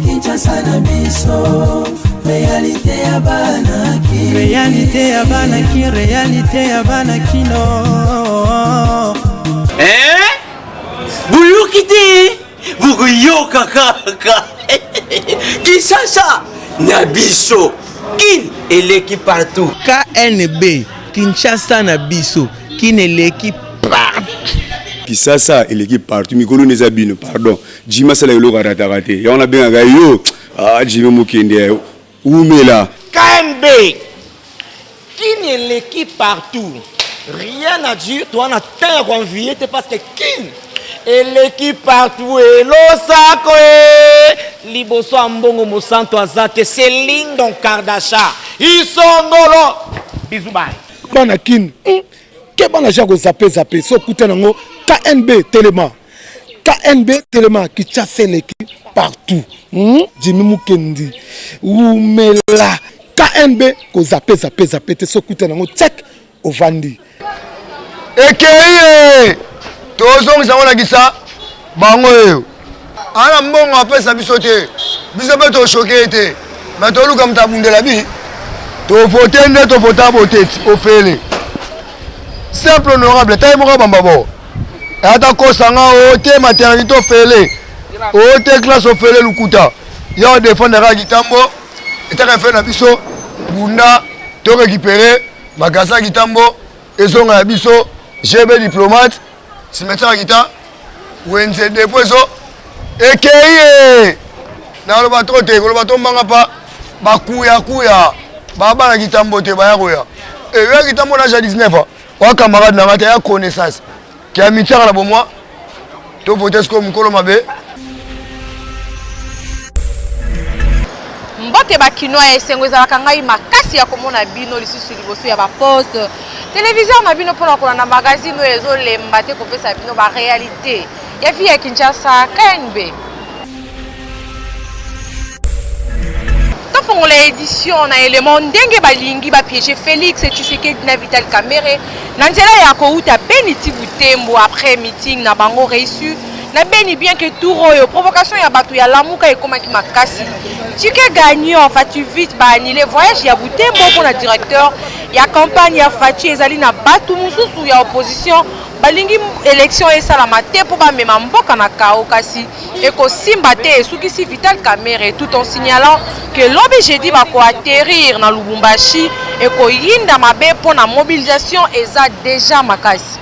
Kinshasa na biso. Réalité ya banaki. Réalité ya banaki. Réalité ya banakino. Buyukiti. Buguyoka kaka. Kinshasa na biso. Kin eleki partout. KNB Kinshasa na biso. Kin eleki partout. Kinshasa eleki partout. Mikolo nezabino pardon. Jima sala yolo karata kate. Ya on a bien yo. Jima mukende. Oumela. KNB. Kin eleki partout. Rien à dire. Toi on a tant à envier parce que Kin eleki partout et l'osako liboso ambongo mosanto azate Céline Don Kardasha isongolo bizubai bana kin ke bana jako zape so kutanango KNB Telema qui chasse eleki partout Jimmy Mukendi Oumela KNB ko zape te so kutanango check ovandi ekeye tozong sa wona kisa bango yo ana mbongo apesa biso te biso be to choqué te mais to luka mtabundela bi to voter ne to voter boteti ofele simple honorable tay mo bamba bo ata ko sanga o te maternité ofele o te classe ofele lukuta ya défendre Kitambo etaka fe na biso bunda to récupérer magasa Kitambo ezonga na biso GB diplomate si mettra kita wenze depozo ekeye na lo bato te ko bato manga pa bakuya baba na Kitambo te baya koya yo Kitambo na 19 wa camarade na ngata ya connaissance qui a mitara la bomwa to voter ko mukolo mabe mbote bakinoa esengo ezalaka ngai makasi ya komona bino lisusu liboso ya ba poste télévision na bino pona kolanda magazine ezolemba te kopesa bino ba réalité ya vie ya Kinshasa KNB tofongola édition na élément ndenge balingi ba piéger Félix Tshisekedi na Vital Kamerhe na nzela ya kouta Beniti Butembo après meeting na bango reçu na beni bien que tout royo provocation ya batu ya lamuka ekomaki makasi tike gagnant fatu vite ba annuler voyage ya Butembo pour na directeur ya campagne ya Fachi ezali na batu mususu ya opposition balingi élection esalama te po ba mema mboka na kao kasi eko simba te esukisi Vital Kamerhe tout en signalant que lobby jeudi ba ko atterrir na Lubumbashi eko yinda mabe po na mobilisation eza déjà makasi.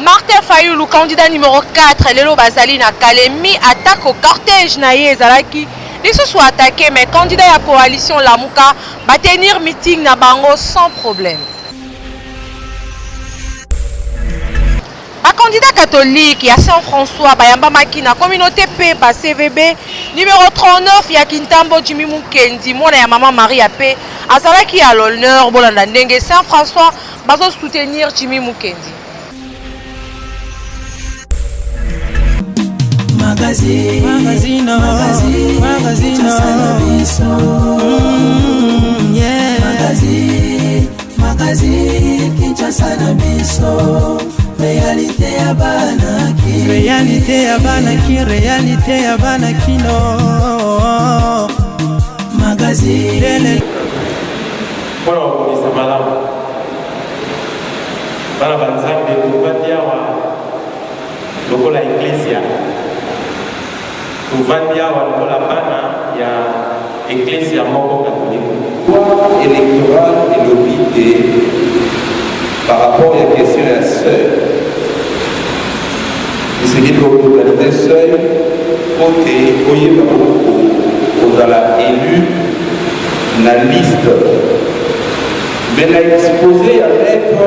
Martin Fayulu, candidat numéro 4, Lelo Bazali na Kalemi, attaque au cortège na Yezalaki. Les sous sont attaqués, mais candidat à la coalition Lamuka va tenir meeting na Bango sans problème. Un candidat catholique, ya Saint-François, Bayamba Makina, communauté P, CVB, numéro 39, ya Kintambo Jimmy Mukendi, mon ya maman Marie P, Azalaki à l'honneur, Bolanda Ndenge, Saint-François, bazo soutenir Jimmy Mukendi. Magazine Kinshasa na biso. Réalité ya banaki. Réalité ya banaki. Réalité ya banakino. Magazine. Voilà, on dit ça madame. Voilà, banzambe kuvatia wa lokola iglesia. Kuvatia wa lokola bana ya iglesia moko catholique. Loi électorale et l'obité par rapport à la question de la seuil. Il s'agit de l'organisation seuil côté aux élus la liste. Mais la exposé à l'être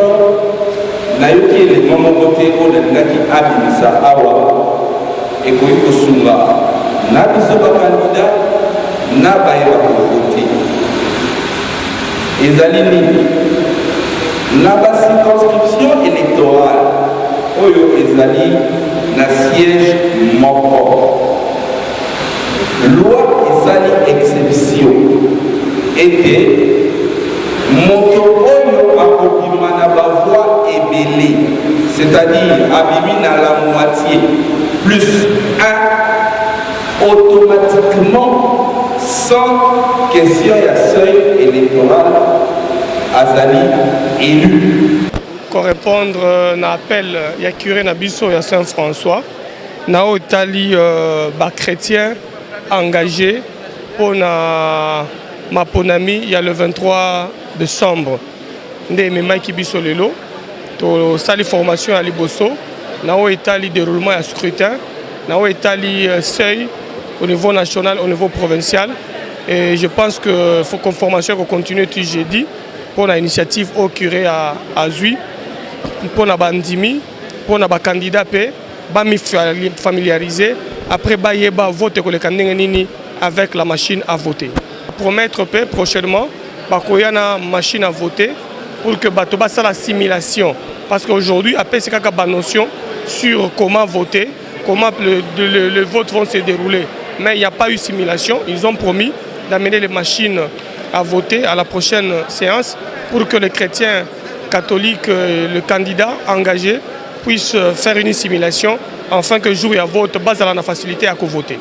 na yoki les moments côté où la ngaki abimisa awa et koyiko sunga na biso ba candidat na baeba ko voter. Ezali nini na ba circonscription électorale oyo ezali na siège moko loi ezali exception était moto oyo akobima na bavoie ebele, c'est-à-dire abimi na la moitié plus 1 automatiquement sans question ya seuil électoral azali élu. Correspondre na appel ya curé na biso ya Saint-François na otali ba chrétien engagé pour na maponami il y a le 23 décembre nde memai ki biso lelo to sali formation à liboso na otali déroulement ya scrutin na otali seuil au niveau national, au niveau provincial. Et je pense que faut qu'on formation continue tout jeudi pour l'initiative au curé à Zui, pour la bandimi, pour la candidat P, familiariser. Après ba voter pour les candidats avec la machine à voter. Promettre P prochainement, il y a une machine à voter pour que Batoba ça la simulation. Parce qu'aujourd'hui, après c'est une notion sur comment voter, comment le vote va se dérouler. Mais il n'y a pas eu simulation. Ils ont promis d'amener les machines à voter à la prochaine séance pour que les chrétiens catholiques, le candidat engagé, puissent faire une simulation afin que le jour où il y a vote, base à la facilité à voter.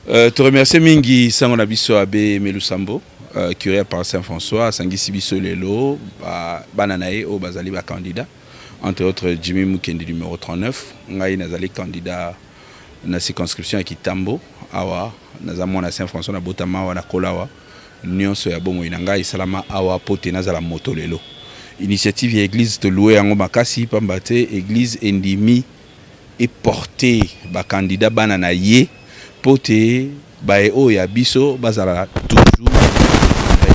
Te remercie Mingi Sangonabiso Abbé Melusambo, curé par Saint-François, Sangi Sibiso Lelo, Bananae au Bazali candidat, entre autres Jimmy Mukendi numéro 39, Ngaï Nazali candidat na circonscription à Kitambo, Awa, Nazamon à Saint-François, na Botama, na Kolawa, Nyonso ya Bomo Inanga, Isalama, Awa, Pote, Nazala Moto Lelo. Initiative et église de louer en Makasi, Pambate, église endimi et porté, ba candidat Bananaye, Pote, Bae ya Biso, Bazala, toujours,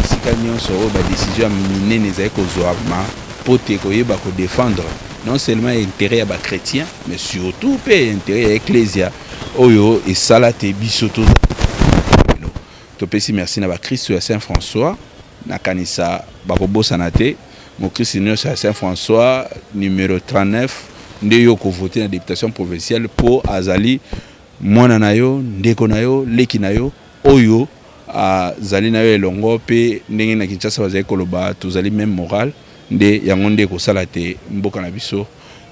Sika Nyonso, ba décision minée, Nezae Kozoama, Pote, Koye, Bako défendre. Non seulement intérêt à les chrétiens, mais surtout intérêt à l'Ecclésia. Oyo et salate bisoto. Topesi merci na Christ à Saint-François, na kanisa bakobo sanate, mon Christ à Saint-François numéro 39, ndeyo ko voter na députation provinciale pour Azali mwana nayo, ndeko nayo, leki nayo, oyo azali nayo elongo pe ndenge na Kinshasa bazali koloba tozali même moral. De yangonde ko salate mboka na biso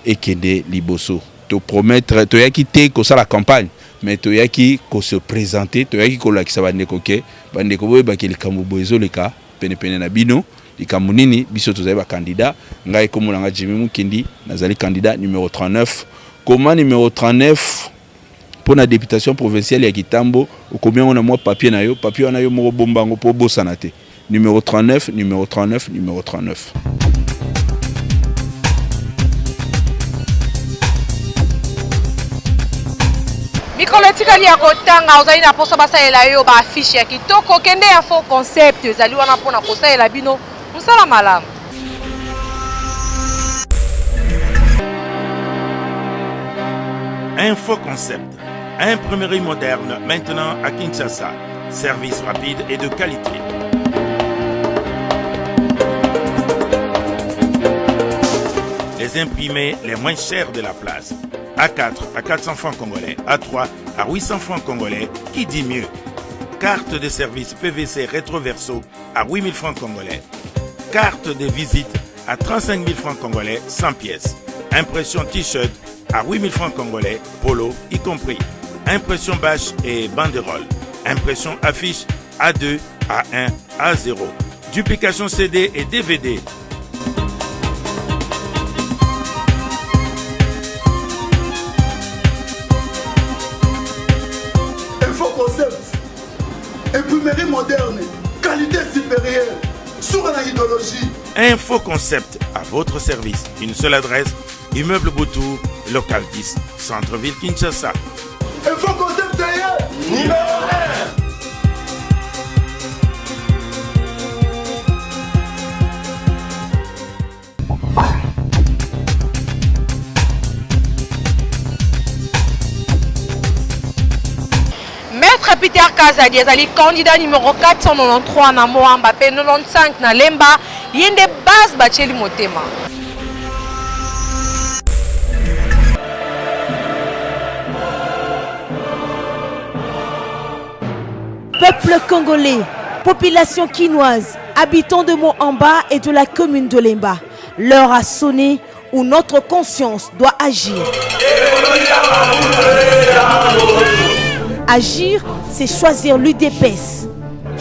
ekende liboso to promettre to yaki te ko sala campagne mais to yaki ko se présenter to yaki ko lakisa bandeko ke bandeko boye ba likambo boezo leka pene pene na bino likambo nini biso tozali ba candidat ngai ko mulanga Jimmy Mukendi nazali candidat numéro 39 comment numéro 39 pour la députation provinciale ya Kitambo ou combien on a moi papier na yo mo bombango po bosanate numéro 39 numéro 39 numéro 39. Mikolo tikali ya kotanga ozali na poso basalela yo ba affiche ya kitoko kende ya faux concept ezali wana pona kosalela bino musala malamu. Info Concept, imprimerie moderne maintenant à Kinshasa, service rapide et de qualité. Les imprimés les moins chers de la place. A4 à 400 francs congolais, A3 à 800 francs congolais, qui dit mieux? Carte de service PVC rétroverso à 8000 francs congolais. Carte de visite à 35 000 francs congolais, 100 pièces. Impression t-shirt à 8000 francs congolais, polo y compris. Impression bâche et banderole. Impression affiche A2, A1, A0. Duplication CD et DVD. Imprimerie moderne, qualité supérieure, sur la idéologie. Info Concept à votre service. Une seule adresse, immeuble Boutou, local 10, centre-ville Kinshasa. Info Concept numéro 1. Maître Peter Kazadi ezali candidat numéro 493 na Moamba pe 95 na Lemba yende base bacheli motema. Peuple congolais, Population quinoise, habitants de Moamba et de la commune de Lemba, l'heure a sonné où notre conscience doit agir. Agir, c'est choisir l'UDPS.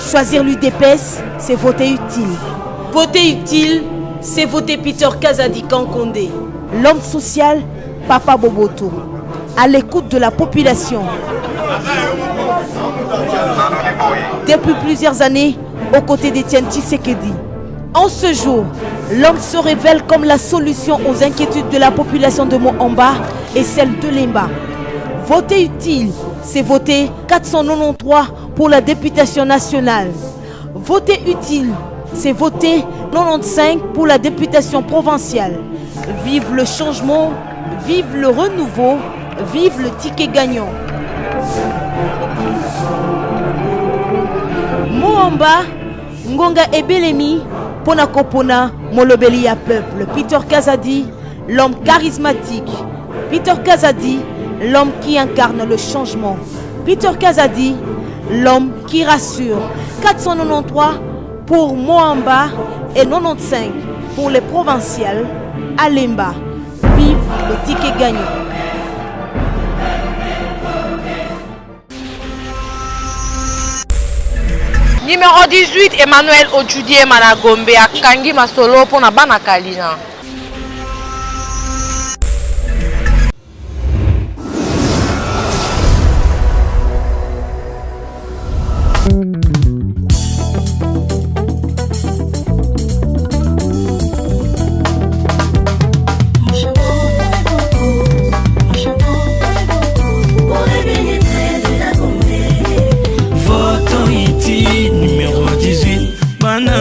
Choisir l'UDPS, c'est voter utile. Voter utile, c'est voter Peter Kazadi Kankonde. L'homme social, Papa Boboto, à l'écoute de la population. Depuis plusieurs années, aux côtés d'Etienne Tshisekedi. En ce jour, l'homme se révèle comme la solution aux inquiétudes de la population de Moamba et celle de Lemba. Voter utile, c'est voter 493 pour la députation nationale. Voter utile, c'est voter 95 pour la députation provinciale. Vive le changement, vive le renouveau, vive le ticket gagnant. Moamba, Ngonga Ebelemi, Pona Kopona, Molobeli ya peuple. Peter Kazadi, l'homme charismatique. Peter Kazadi, l'homme qui incarne le changement. Peter Kazadi, l'homme qui rassure. 493 pour Moamba et 95 pour les provinciales à Lemba. Vive le ticket gagnant. Numéro 18, Emmanuel Ojudie Managombe à Kangi Masolo pour Nabana Kalina.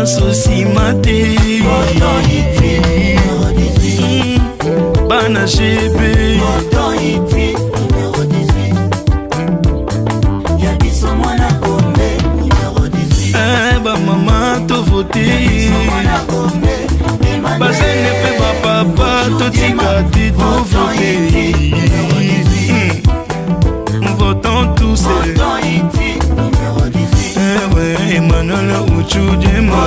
Souci maté Bana chebe numéro 18 Yabiso mwana kombe numéro 18 ba maman to voté Bazene pe ba papa to tikati to voté Votant tous numéro 18 Emmanuel Ojudie numéro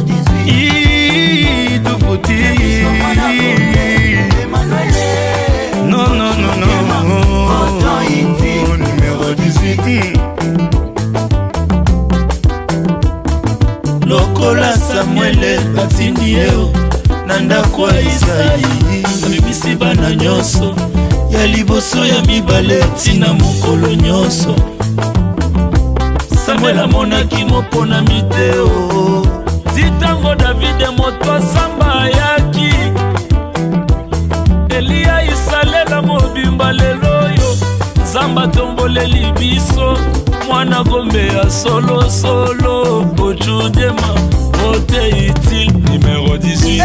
18 de voter non numéro 18 Lokola Samuel batindi eo nanda kwa Isaïe abibisi bana nyonso ya liboso ya mibale tina mokolo nyonso Samuel amonaki mopona miteo Zitango David moto samba yaki Elia isalela mobimba leloyo Zamba tomboleli biso Mwana gombe ya solo Ojudema vote utile numéro 18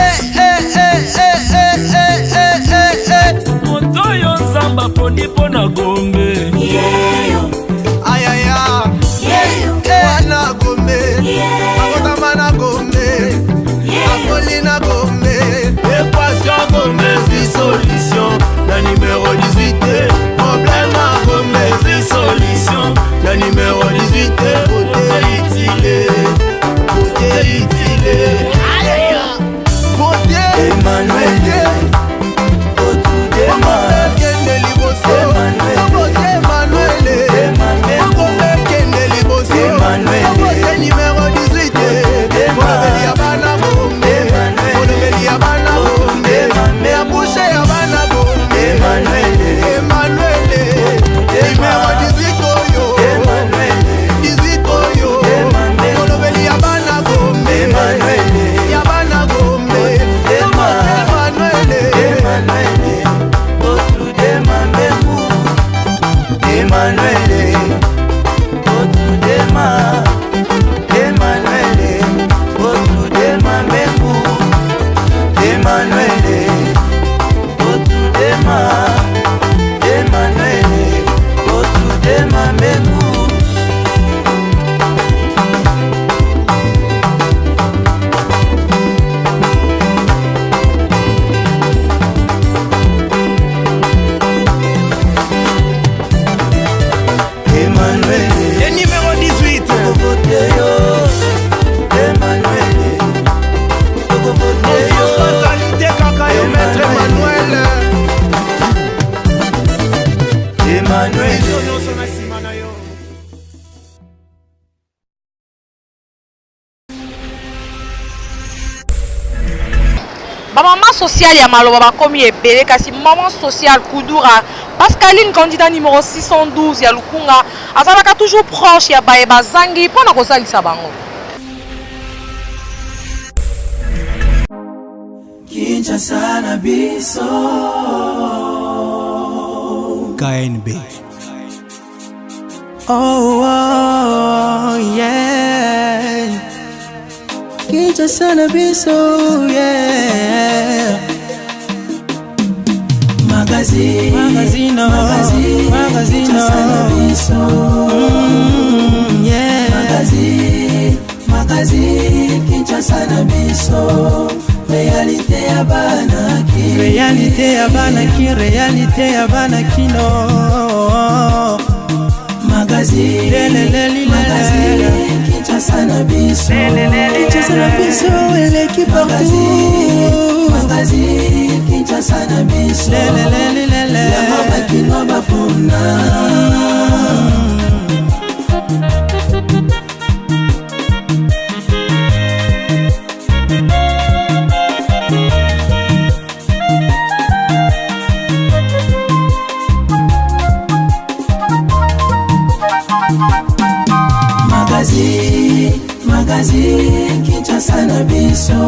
Moto yo zamba poni pona gombe Ayaya Wana gombe Akotamana gombe Apolina gombe Équation gombe si solution La numéro 18 Problème à gombe si solution La numéro 18 Voter utile Voter Emmanuel Otudema Emmanuel maman sociale ya maloba bakomi ebele kasi maman sociale Kudura Pascaline candidat numéro 612 ya Lukunga azalaka toujours proche ya baye bazangi pona kosalisa bango. Kinshasa na biso KNB. Oh, yeah. Kinshasa na biso, yeah. Magazino, Kinshasa na biso, yeah. Magazine, Kinshasa na biso. Réalité ya banaki, réalité ya banaki, réalité ya banakino. Magazine, Kinshasa na biso, Kinshasa na biso, elle est qui partout. Magazine, Kinshasa na biso, ya mabakino bapona. Magazine, Kinshasa na biso.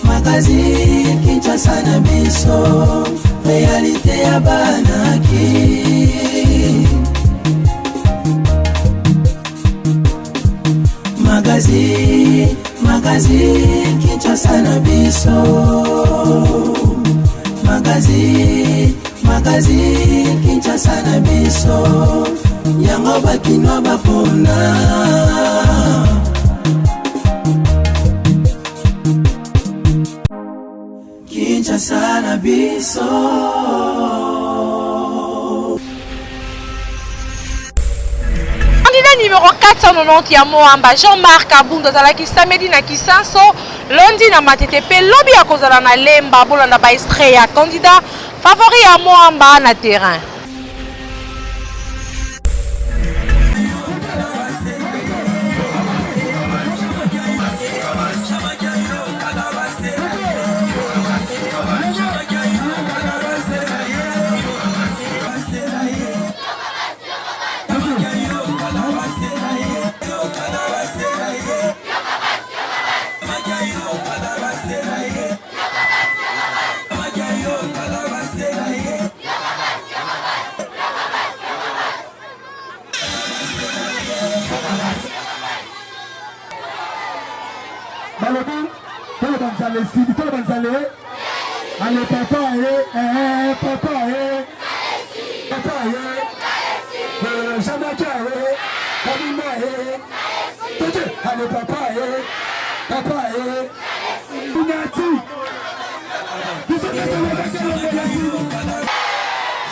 Magazine, Kinshasa na biso. Réalité ya banaki. Magazine, Kinshasa na biso. Magazine, Kinshasa na biso. Yango bakino bapona. Kinshasa na biso. Candidat numéro 490 ya Moamba Jean-Marc Abunda azalaki samedi na Kisanso, lundi na Matete pe lobi ya kozala na Lemba bolanda ba extrait ya candidat favori ya Moamba na terrain. Balobi, tolo banzale, sidi, tolo banzale. Allez, papa, papa, papa, Jamaica, Kamima, allez, papa, papa, Bunati.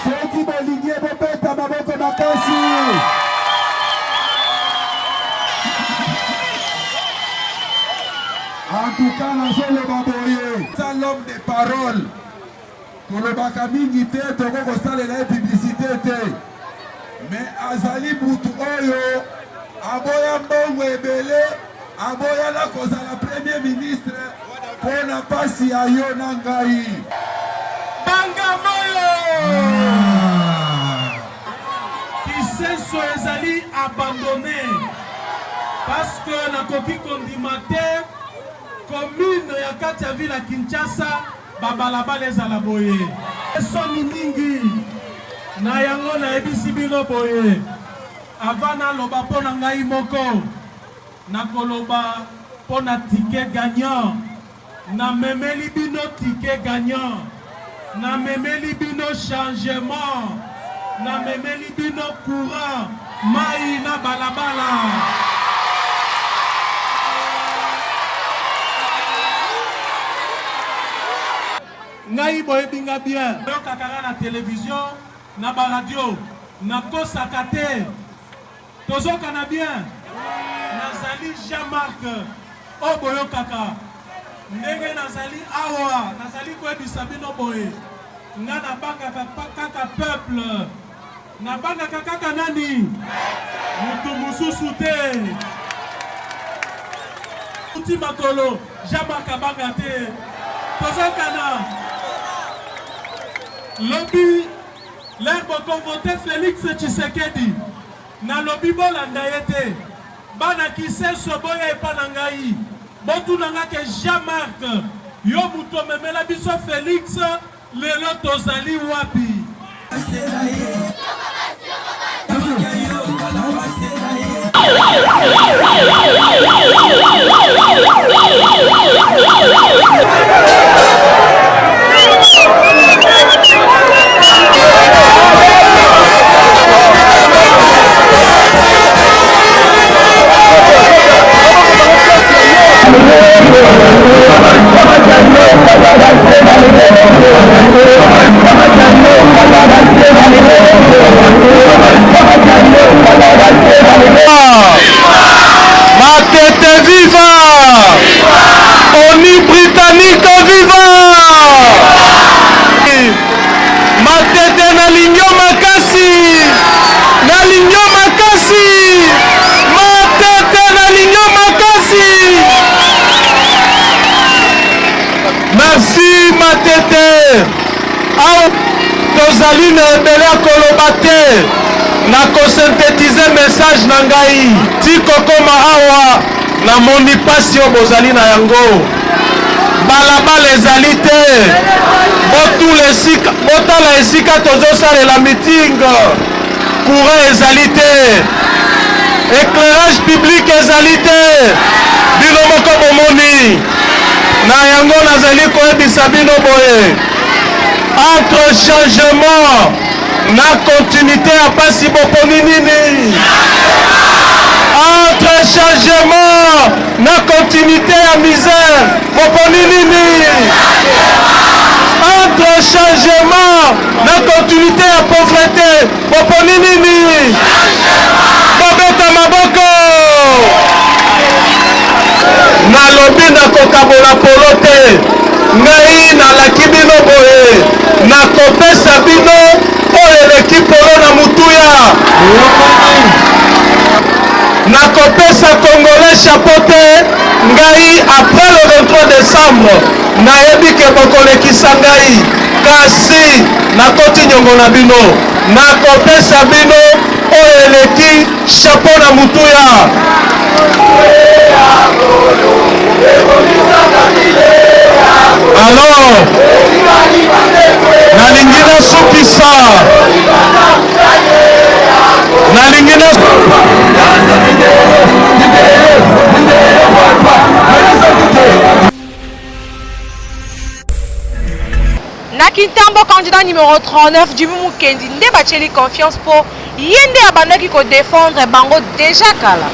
Ceux qui vont ligner vos bêtes à ma botte ma casse. En tout cas, nous sommes les Baboye. C'est l'homme des paroles. Pour le Bakamini, tu es la publicité. Mais Azali Boutouoyo, Aboya Mbongo Ebele, Aboya la cause à la première ministre, pour la passe à Yonangaï. Bangamoyo! Qui sait ce Azali abandonné? Parce que la copie condimataire, commune ya kati ya ville ya Kinshasa babalabala ezala boye esoni mingi na yango nayebisi bino boye avant naloba mpo na ngai moko nakoloba mpo na tike gagnant namemeli bino tike gagnant namemeli bino changement namemeli bino courant mai na balabala. Ngai boyebinga bien yokaka na télévision na ba radio na kosaka te tozokana bien nazali Jean-Marc o boyokaka ndenge nazali awa nazali koyebisa bino boye nga nabangaka kaka peuple nabangaka kaka nani mutu mosusu te Outi Makolo, Jean-Marc Abangate, Tozokana, Lobby, l'herbe convoté Félix Tshisekedi, na lobby bolanda yete, bana kise soboya epanangai, botu nanga ke Jean-Marc, yo muto memela biso Félix, lelo tozali wapi. Matete viva! Oni Britannique viva! Matete na linyo makasi! Na linyo makasi! Matete na linyo makasi! Merci Matete! Au tozali na ebele akoloba te! Na kosynthétiser message na ngai ti kokoma awa na moni pasi oyo bozali na yango balabala ezali te botala esika tozosalela meeting courant ezali te éclairage public ezali te bino moko bomoni na yango nazali koyebisa bino boye entre changement na continuité à pasi boponi nini entre changement na continuité à misère boponi nini entre changement na continuité à pauvreté boponi nini bobeta maboko nalobi nakokabola polo te ngai nalaki bino boye nakopesa bino oyo eleki polo na mutuya nakopesa congolais chapeau te ngai après le 23 décembre nayebi ke bokolekisa ngai kasi nakoti nyongo na bino nakopesa bino oyo eleki chapeau na mutuya alors nalingi nasukisa nalingi na Kintambo candidat numéro 39 Jimmy Mukendi nde batieli confiance po ye nde abandaki kodefendre bango déjà kala.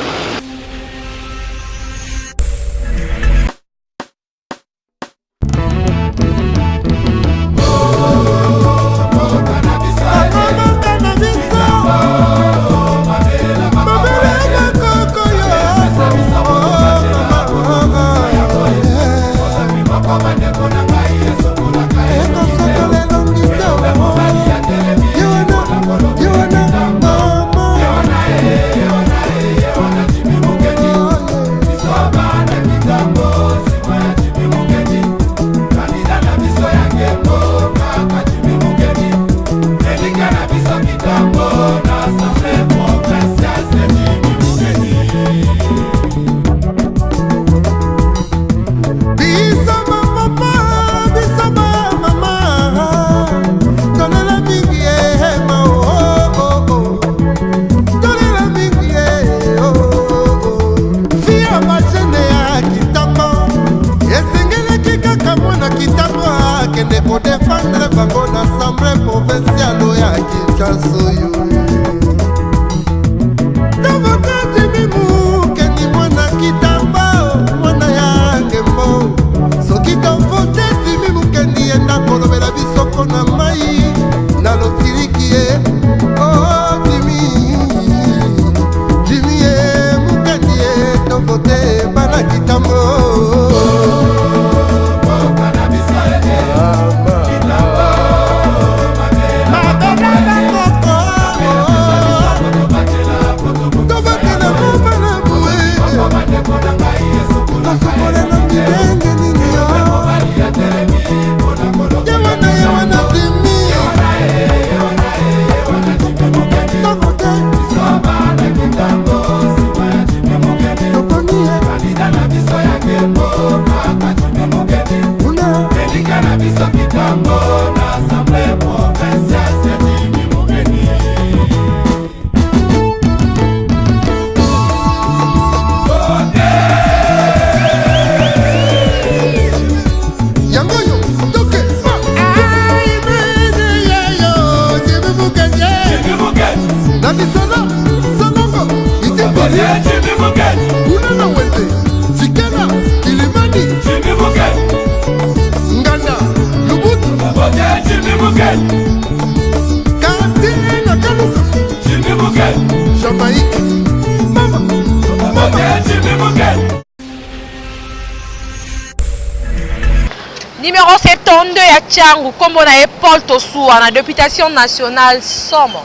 Numéro 72 ya Tchangu, kombo na ye Paul Tosuwa na députation nationale Somo.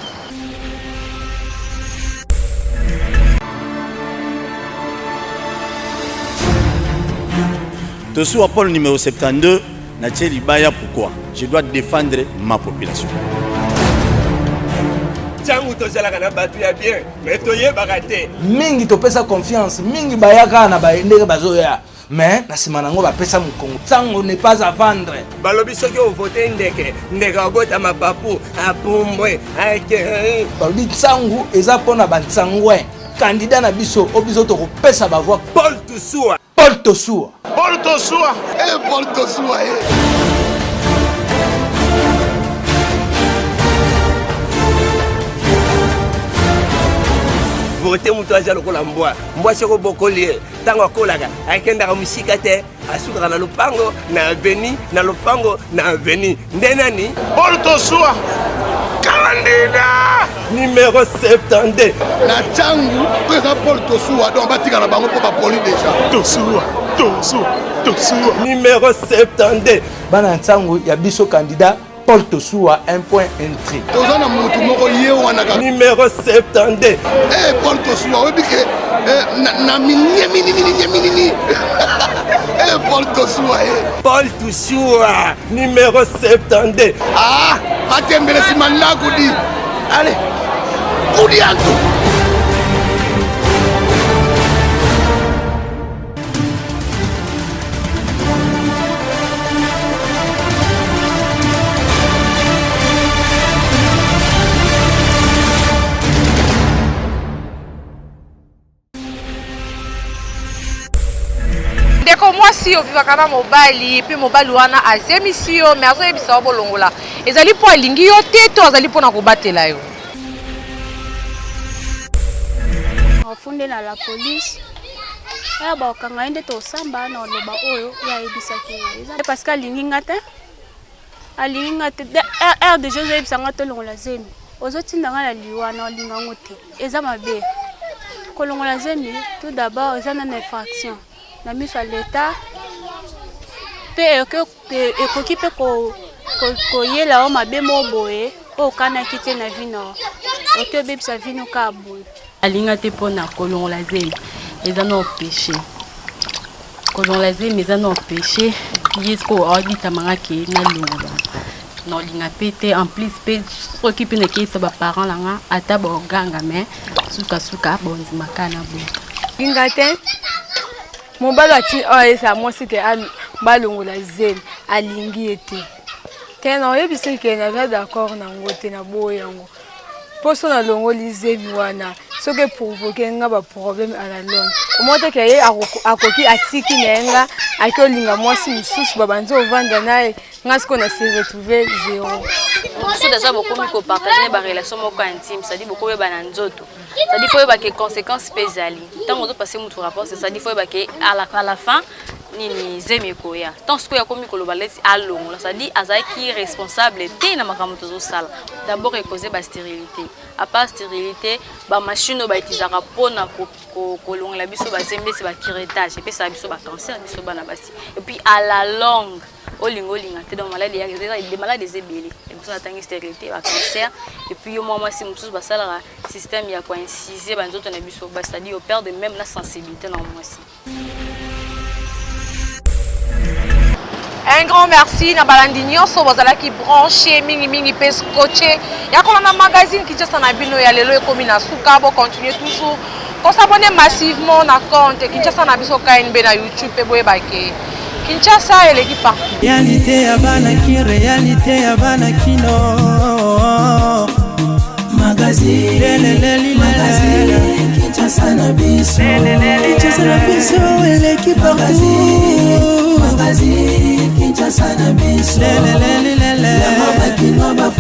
Tosuwa Paul numéro 72, Natie Libaya, pourquoi? Je dois défendre ma population. Tchangu tozalaka na batu ya bien, mais toyebaka te. Mingi topesa confiance, mingi bayaka na baendeke bazoya. Mais na sima nango bapesa mukongo. Tsango n'est pas à vendre. Balobi soki o voter ndeke, ndeke obota mapapu, apumbwe, ake. Balobi tsango eza pona bantsangwe. Candidat na biso obiso to kopesa ba voix Paul Tosuwa. Paul Tosuwa. Paul Tosuwa. Paul Tosuwa. Voter mutu aza lokola mbwa. Mbwa soko bokolie. Tango akolaka. Akendaka musika te. Asukaka na lupango na aveni na lupango na aveni. Ndenani? Paul Tosuwa. Candidat numéro 72. Na Tchangu, président Paul Tosuwa. Donc batika na bango pour poli déjà. Tosuwa. Numéro 72. Bana Tchangu ya biso candidat Paul Tosuwa 1 point entrée. Tozana mutu moko lié wana ka. Numéro 72. Paul Tosuwa obike na minini. Paul Tosuwa. Paul Tosuwa numéro 72. Ah, matembele simana kudi. Allez. Kudi antu. Ndeko mwasi ovivaka na mobali pe mobali wana azemisi yo mais azoyebisa yo bolongola ezali mpo alingi yo te to azali mpo na kobatela yo. Afunde na la police ya bakanga ende tosamba na loba oyo yayebisaki eza parce que alingi nga te air de jeu oyebisa nga tolongola zemi ozotinda nga na liwa na olinga ngo te eza mabe kolongola zemi tout d'abord eza na infraction na miso ya l'État pe ekoki pe koyela o mabe mo boye oyo kanaki te na vino oto ebebisa vino ka boye alinga te mpona kolongola zemi eza na opéché kolongola zemi eza na opéché ye siko aobitamanga ke nalongola nolinga mpe te en plus mpe soki mpe nakeyisa baparent nanga ata baoganga me sukasuka bondimaka na boye linga te mobali ati oyesa mwasi te balongola zemi alingi ye te te na oyebisi ke naza d'accord nango te na boye yango mpo so nalongoli zemi wana soki eprovoke nga baproblème à la longue omote ke ye akoki atiki na ye nga aki olinga mwasi mosusu babanzi ovanda na ye nga siko na se retrouve zéro mosusu deja bokomi kopartage barelation moko intime cetadi bokoyeba na nzoto cetadi fo oyeba ke conséquence mpe ezali ntango ozopase mutu rapport cetadi fo oyeba ke à la fin nini zemi ekoya ntango sikoyo akomi koloba leti alongola cetadi azalaki responsable te na makambo tozosala d'abord ekoze bastérilité apart stérilité bamachine oyo baitizaka mpona kolongola biso bazemi esi bacurettage epesaka biso bacancer biso bana basi epuis à la longue olinga te donc des maladies ebele biso natangi stérilité bacancer epuis yo mwa mwasi mosusu basalaka système ya koincise banzoto na biso c'est-à-dire operde même na sensibilité na mwasi. Un grand merci na balandi nyonso bazalaki branché mingi pe scotché yakola na magazine Kinshasa na bino ya lelo ekomi na suka bo continuer toujours ko s'abonner massivement na compte Kinshasa na biso KNB na YouTube pe boye bake Kinshasa eleki partout. Réalité ya bana kino magazine Kinshasa na biso eleki partout magazine Kinshasa na biso la mama kino ba